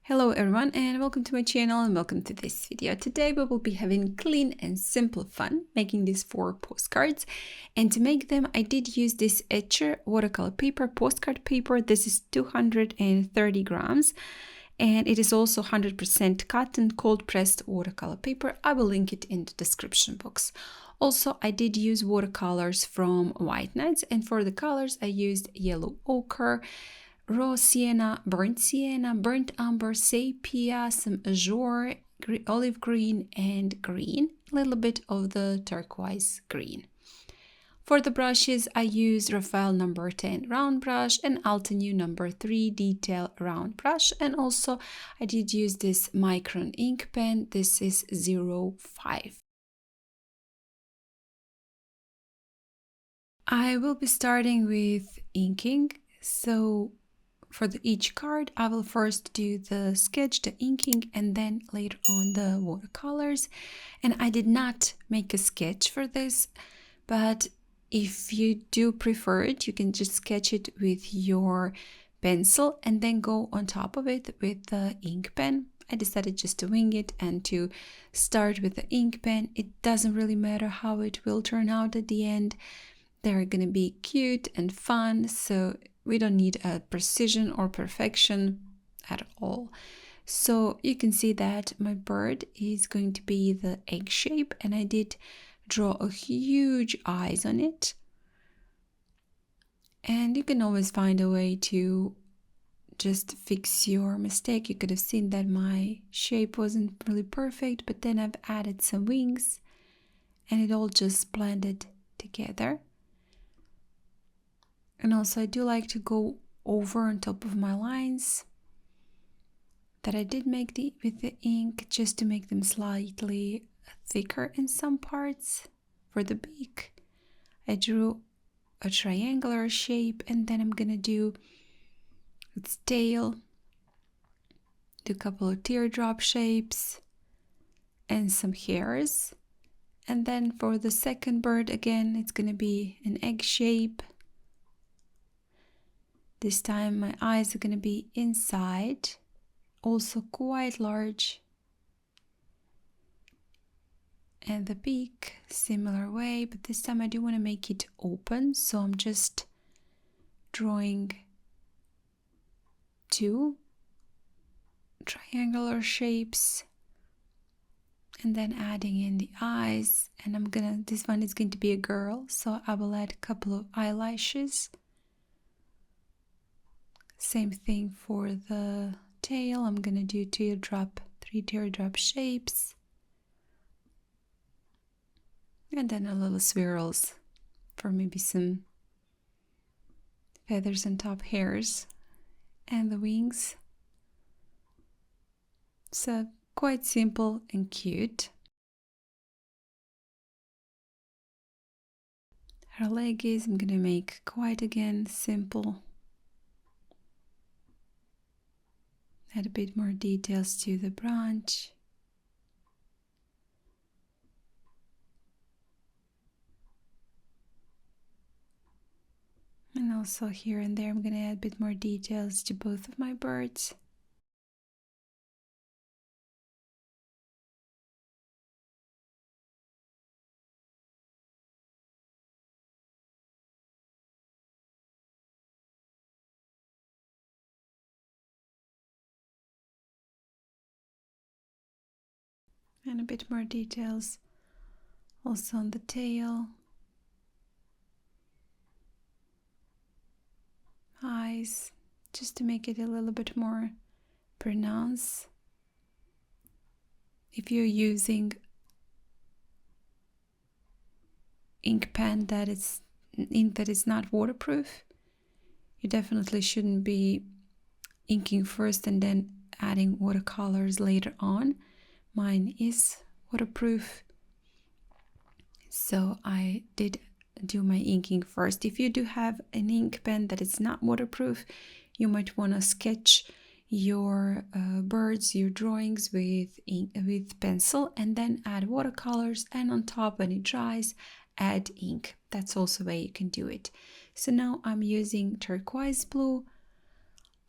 Hello everyone and welcome to my channel and welcome to this video. Today we will be having clean and simple fun making these 4 postcards, and to make them I did use this Etchr watercolor paper, postcard paper. This is 230 grams and it is also 100% cotton cold pressed watercolor paper. I will link it in the description box. Also, I did use watercolors from White Nights, and for the colors I used yellow ochre, raw sienna, burnt umber, sepia, some azure, olive green and green, a little bit of the turquoise green. For the brushes, I used Raphael number 10 round brush and Altenew number 3 detail round brush, and also I did use this Micron ink pen. This is 05. I will be starting with inking, so for each card, I will first do the sketch, the inking, and then later on the watercolors. And I did not make a sketch for this, but if you do prefer it, you can just sketch it with your pencil and then go on top of it with the ink pen. I decided just to wing it and to start with the ink pen. It doesn't really matter how it will turn out at the end. They're gonna be cute and fun, so we don't need a precision or perfection at all. So you can see that my bird is going to be the egg shape, and I did draw a huge eyes on it. And you can always find a way to just fix your mistake. You could have seen that my shape wasn't really perfect, but then I've added some wings and it all just blended together. And also I do like to go over on top of my lines that I did make with the ink, just to make them slightly thicker in some parts. For the beak, I drew a triangular shape, and then I'm gonna do its tail, do a couple of teardrop shapes and some hairs. And then for the second bird, again, it's gonna be an egg shape. This time my eyes are going to be inside, also quite large. And the beak, similar way, but this time I do want to make it open, so I'm just drawing 2 triangular shapes and then adding in the eyes. And this one is going to be a girl, so I will add a couple of eyelashes. Same thing for the tail. I'm gonna do 3 teardrop shapes, and then a little swirls for maybe some feathers on top, hairs, and the wings. So quite simple and cute. Her leg is, I'm gonna make quite again simple. Add a bit more details to the branch. And also here and there I'm going to add a bit more details to both of my birds. And a bit more details also on the tail, eyes, just to make it a little bit more pronounced. If you're using ink pen ink that is not waterproof, you definitely shouldn't be inking first and then adding watercolors later on. Mine is waterproof, so I did do my inking first. If you do have an ink pen that is not waterproof, you might want to sketch your birds, your drawings with pencil, and then add watercolors, and on top, when it dries, add ink. That's also a way you can do it. So now I'm using turquoise blue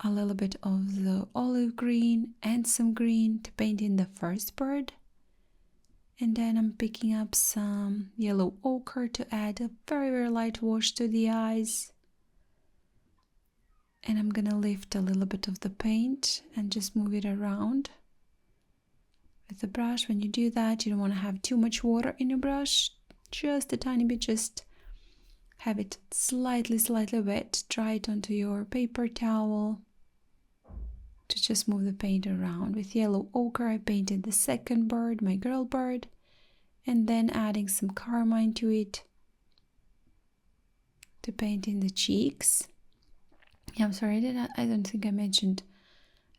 a little bit of the olive green and some green to paint in the first bird. And then I'm picking up some yellow ochre to add a very, very light wash to the eyes. And I'm gonna lift a little bit of the paint and just move it around with the brush. When you do that, you don't want to have too much water in your brush, just a tiny bit, just have it slightly wet. Dry it onto your paper towel to just move the paint around. With yellow ochre, I painted the second bird, my girl bird, and then adding some carmine to it to paint in the cheeks. Yeah, I'm sorry, I don't think I mentioned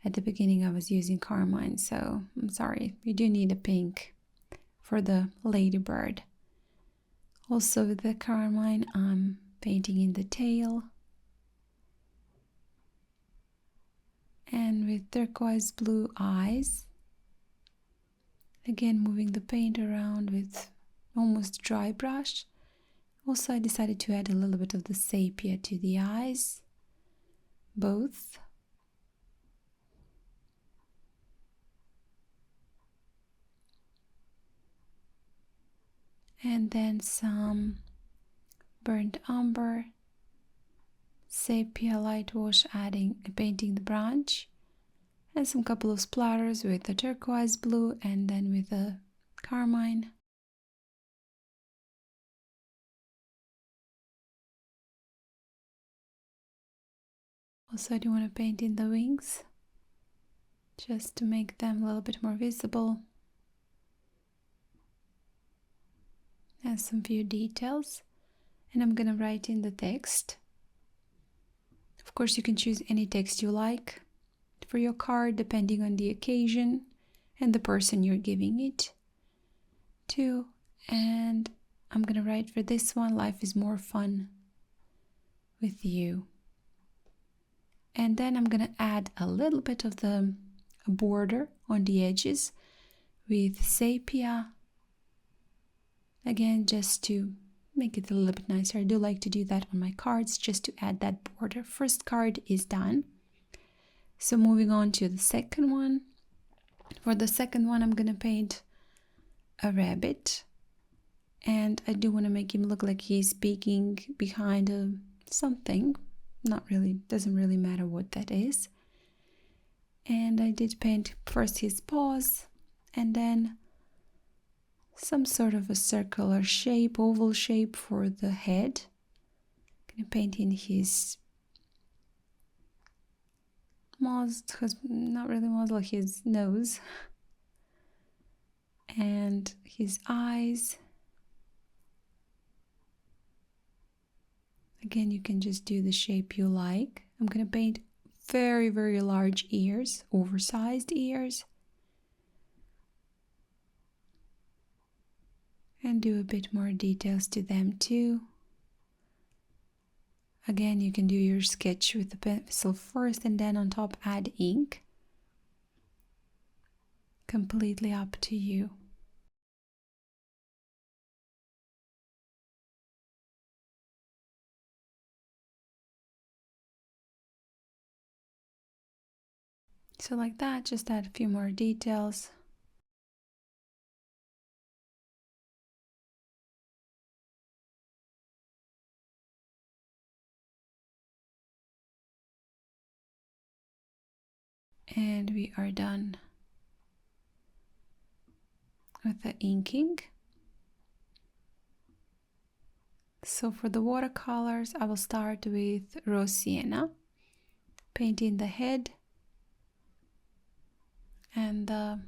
at the beginning I was using carmine, so I'm sorry. You do need a pink for the ladybird. Also with the carmine, I'm painting in the tail. And with turquoise blue eyes, again moving the paint around with almost dry brush. Also, I decided to add a little bit of the sepia to the eyes, both. And then some burnt umber, sepia light wash, painting the branch, and some couple of splatters with the turquoise blue and then with the carmine. Also, I do want to paint in the wings just to make them a little bit more visible. And some few details. And I'm gonna write in the text. Of course, you can choose any text you like for your card depending on the occasion and the person you're giving it to. And I'm gonna write for this one, life is more fun with you. And then I'm gonna add a little bit of the border on the edges with sepia. Again, just to make it a little bit nicer. I do like to do that on my cards, just to add that border. First card is done. So moving on to the second one. For the second one, I'm gonna paint a rabbit. And I do want to make him look like he's peeking behind something. Not really, doesn't really matter what that is. And I did paint first his paws, and then some sort of a circular shape, oval shape for the head. I'm gonna paint in his not really muzzle, his nose and his eyes. Again, you can just do the shape you like. I'm gonna paint very, very large ears, oversized ears. And do a bit more details to them too. Again, you can do your sketch with the pencil first and then on top add ink. Completely up to you. So like that, just add a few more details. And we are done with the inking. So for the watercolors, I will start with raw sienna, painting the head and the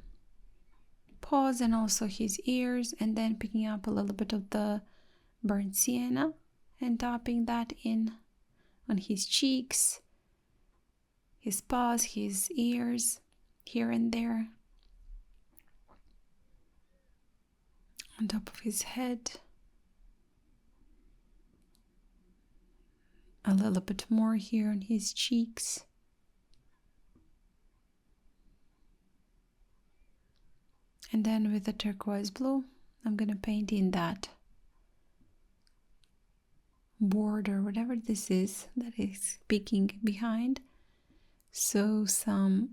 paws and also his ears, and then picking up a little bit of the burnt sienna and topping that in on his cheeks, his paws, his ears, here and there, on top of his head. A little bit more here on his cheeks. And then with the turquoise blue, I'm going to paint in that border, whatever this is that is peeking behind. So some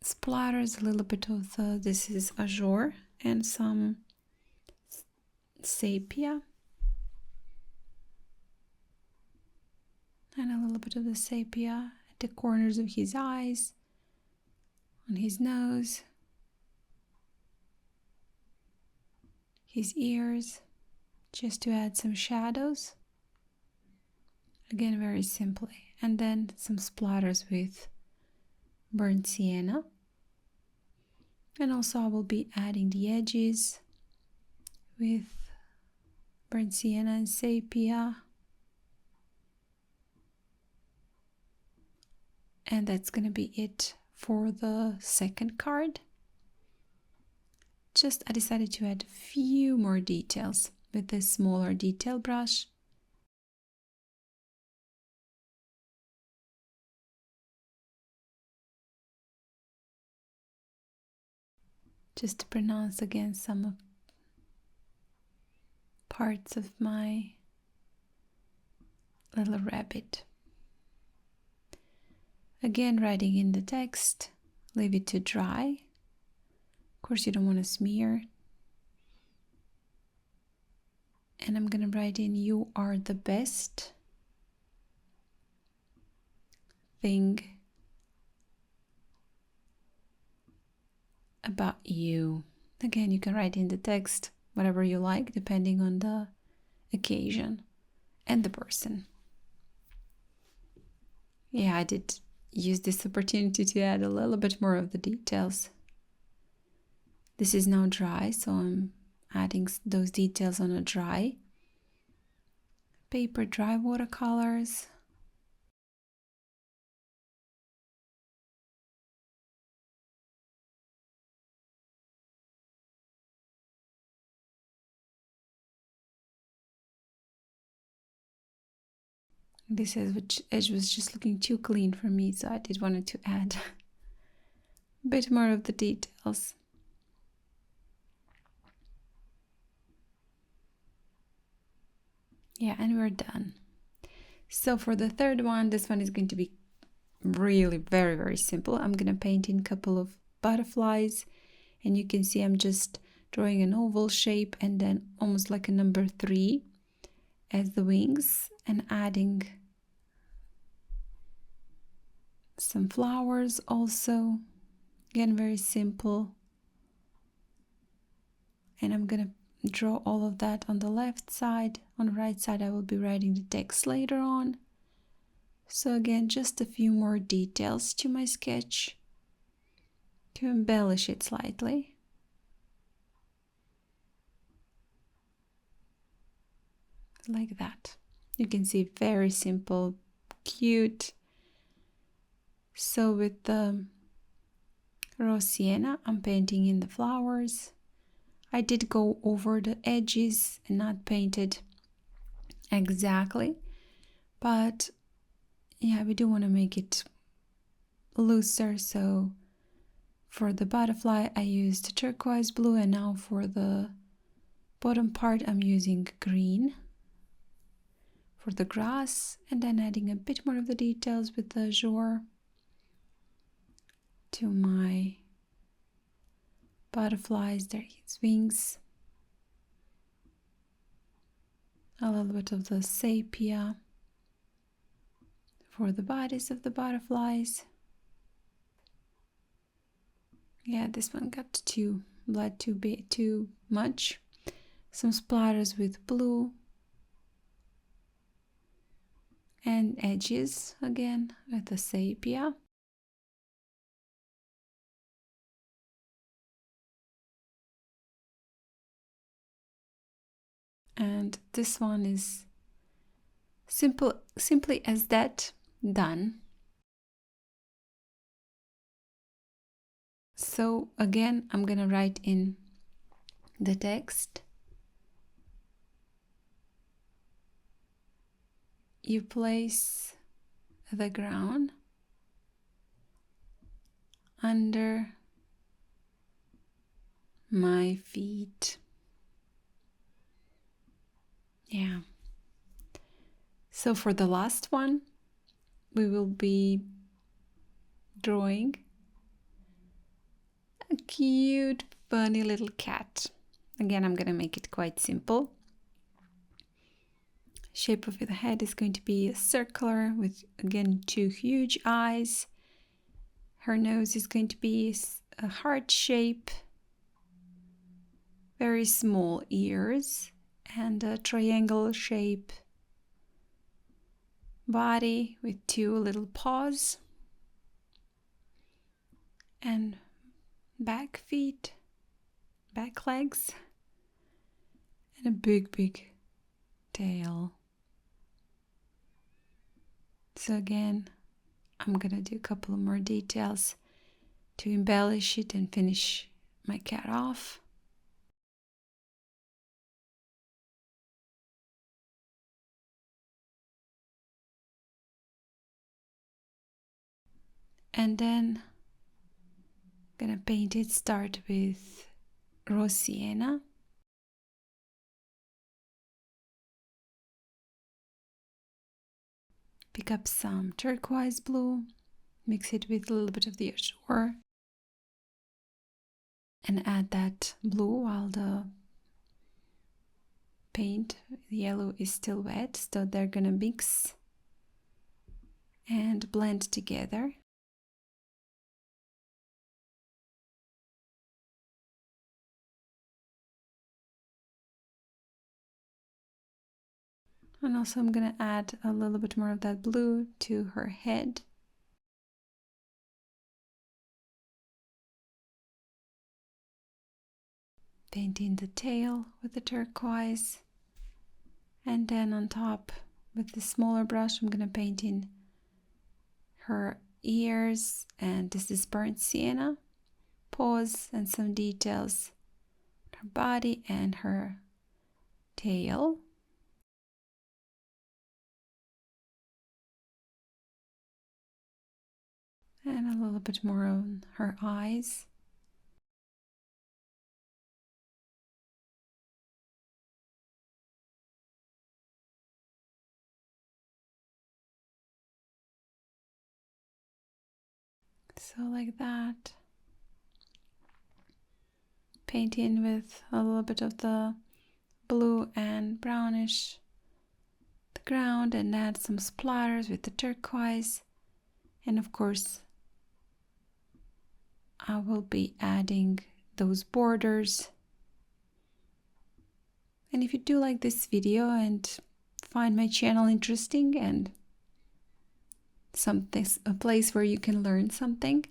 splatters, a little bit of this is Azure, and some Sepia. And a little bit of the Sepia at the corners of his eyes, on his nose, his ears, just to add some shadows. Again, very simply. And then some splatters with burnt sienna. And also I will be adding the edges with burnt sienna and sepia. And that's going to be it for the second card. Just I decided to add a few more details with this smaller detail brush. Just to pronounce again some of parts of my little rabbit. Again, writing in the text, leave it to dry. Of course, you don't want to smear. And I'm going to write in, "You are the best thing about you." Again, you can write in the text whatever you like, depending on the occasion and the person. Yeah, I did use this opportunity to add a little bit more of the details. This is now dry, so I'm adding those details on a dry paper, dry watercolors. This edge was just looking too clean for me, so I did wanted to add a bit more of the details. Yeah, and we're done. So for the third one, this one is going to be really very, very simple. I'm going to paint in a couple of butterflies, and you can see I'm just drawing an oval shape and then almost like a number 3 as the wings, and adding some flowers also. Again, very simple. And I'm gonna draw all of that on the left side. On the right side, I will be writing the text later on. So again, just a few more details to my sketch to embellish it slightly. Like that. You can see very simple, cute. So with the raw sienna, I'm painting in the flowers. I did go over the edges and not painted exactly, but yeah, we do want to make it looser. So for the butterfly, I used turquoise blue, and now for the bottom part, I'm using green for the grass, and then adding a bit more of the details with the Azure to my butterflies. There his wings, a little bit of the sepia for the bodies of the butterflies. Yeah, this one got too much. Some splatters with blue and edges again with the sepia. And this one is simply as that, done. So again, I'm gonna write in the text. You place the ground under my feet. Yeah. So for the last one, we will be drawing a cute, funny little cat. Again, I'm gonna make it quite simple. Shape of the head is going to be circular with, again, 2 huge eyes. Her nose is going to be a heart shape, very small ears, and a triangle shape body with 2 little paws, and back feet, back legs, and a big tail. So again, I'm gonna do a couple more details to embellish it and finish my cat off. And then I'm gonna paint it, start with raw sienna. Pick up some turquoise blue, mix it with a little bit of the Azure, and add that blue while the paint, the yellow, is still wet, so they're gonna mix and blend together. And also I'm gonna add a little bit more of that blue to her head. Painting the tail with the turquoise. And then on top with the smaller brush, I'm gonna paint in her ears, and this is burnt sienna, paws, and some details, her body and her tail. And a little bit more on her eyes. So like that. Paint in with a little bit of the blue and brownish the ground, and add some splatters with the turquoise. And of course, I will be adding those borders. And if you do like this video and find my channel interesting and a place where you can learn something,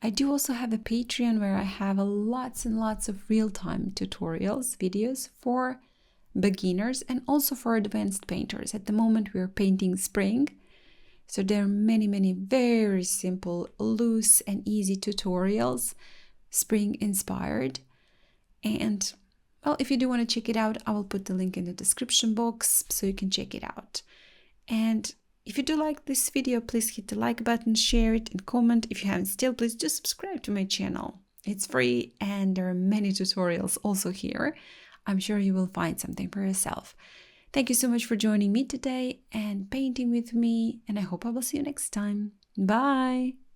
I do also have a Patreon where I have lots and lots of real-time tutorials, videos for beginners and also for advanced painters. At the moment we're painting spring, so there are many very simple, loose and easy tutorials, spring inspired. And well, if you do want to check it out, I will put the link in the description box so you can check it out. And if you do like this video, please hit the like button, share it, and comment. If you haven't still, please just subscribe to my channel. It's free and there are many tutorials also here. I'm sure you will find something for yourself. Thank you so much for joining me today and painting with me, and I hope I will see you next time. Bye!